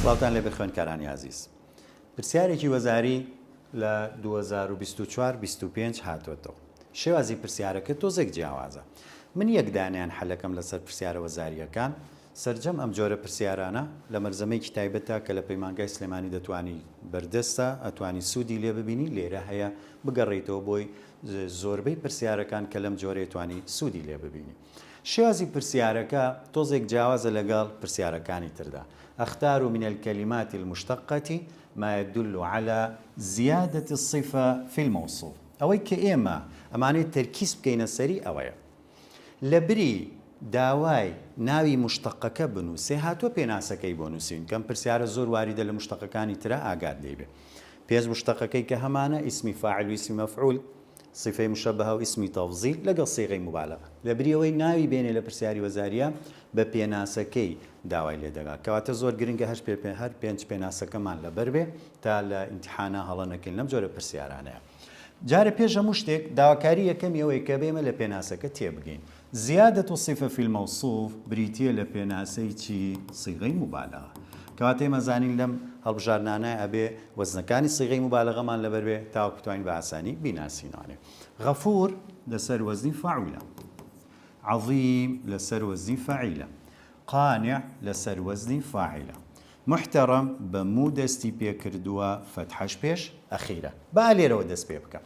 سڵاتان لێ بخوێنکارانی عزیز. پرسیارێکی وەزاری لە 2024-25 هاتوۆتەوە. شێوازی پرسیارەکە تۆزێک جیاوازە. من یەک دانیان حەلەکەم لەسەر پرسیارە وەزاریەکان سەرجەم ئەم جۆرە پرسیارانە لە مەرزەمەیەکی تایبەتە کە لە پەیمانگای سلێمانی دەتوانی بەردەستە ئەتوانی سوودی لێ ببینی لێرە هەیە بگەڕێیتەوە بۆی زۆربەی پرسیارەکان کە لەم جۆرە توانی سوودی لێ ببینی. شێوازی پرسیارەکە تۆزێک جیاوازە لەگەڵ پرسیارەکانی تردا. أختار من الكلمات المشتقة ما يدل على زيادة الصفة في الموصوف. أوي كإما أمانة تركيز بكينا سري أوي لبري داوای ناوی مشتقەکە بنووسێ هاتووە پێناسەکەی بۆ نووسین کەم پرسیارە زۆر واریدە لە مشتقەکانی ترە ئاگات لێبێ. پێنج مشتقەکەی کە هەمانە ئیسمی فاعل و ئیسمی مەفعول، صفەی مشەبەهە و ئیسمی تەفضیل لەگەڵ سیغەی مبالغە. لەبریەوەی ناوی بێنێ لە پرسیاری وەزاریە بە پێناسەکەی داوای لێ دەگات. کەواتە زۆر گرنگە هەر پێنج پێناسەکەمان لەبەر بێ تا لە ئیمتیحانە هەڵە نەکەین لەم جۆرە پرسیارانەیە. جارە پێش هەموو شتێک داواکاری یەکەمی ئەوەی کە بێمە لە پێناسەکە تێبگەین. زیادة الصفة في الموصوف بريتية لبيناسي چی صيغة مبالغة. كواتي مزانين لم هالبجارنانا أبي وزنكاني صيغة مبالغة من لبربي تاو كتوين بأساني بيناسيناني. غفور لسر وزن فاعلة. عظيم لسر وزن فاعلة. قانع لسر وزن فاعلة. محترم بمودستي بيكردوا فتحش بيش أخيرا. بقالي رو دست بيبكا.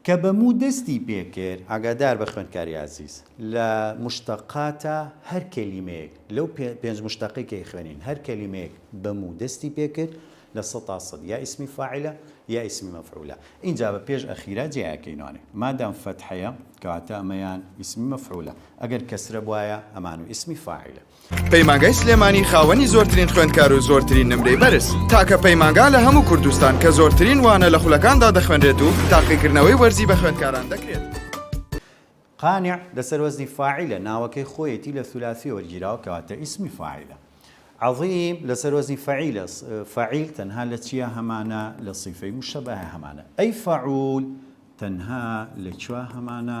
کە بەموو دەستی پێکرد ئاگادار بە خوێندکاری عزیز لە مشتەقاتە هەر کەلیمەیەک لەو پێنج مشتەقی کە خوێنین هەر کەلیمەیەک بەموو دەستی پێکرد لە 100% یا ئیسمی فاعلە یا ئیسمی مەفعولە. اینجا بە پێش ئەخیرا جیاکەینوانێ مادام فتحەیە کەواتە ئەمەیان ئیسمی مەفعولە ئەگەر کەسرە بواە ئەمان و ئیسمی فاعلە. پەیمانگای سلێمانی خاوەنی زۆرترین خوێندکار و زۆرترین نمرەی بەرز تاکە پەیمانگا لە هەموو کوردستان کە زۆرترین وانە لە خولەکاندا دەخوێنرێت و تاقیکردنەوەی وەرزی بە خوێندکاران دەکرێت. قانع لەسەر وەزنی فاعلە ناوەکەی خۆیەتی لە ثولاثی وەرگیراوە کەواتە ئیسمی فاعلە. عظیم لەسەر وەزنی فاعیلە فاعیل تەنها لە چیە هەمانە لە صیفەی مشەبەهە هەمانە. ئەی فەعول تەنها لە چوا هەمانە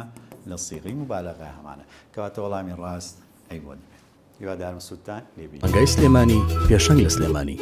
لە صیغەی مبالغە هەمانە کەواتە وەڵامی ڕاست ئەی بۆ دەبێت. هیوادارم سوودتان لێبین. پەیمانگای سلێمانی پێشەنگ لە سلێمانی.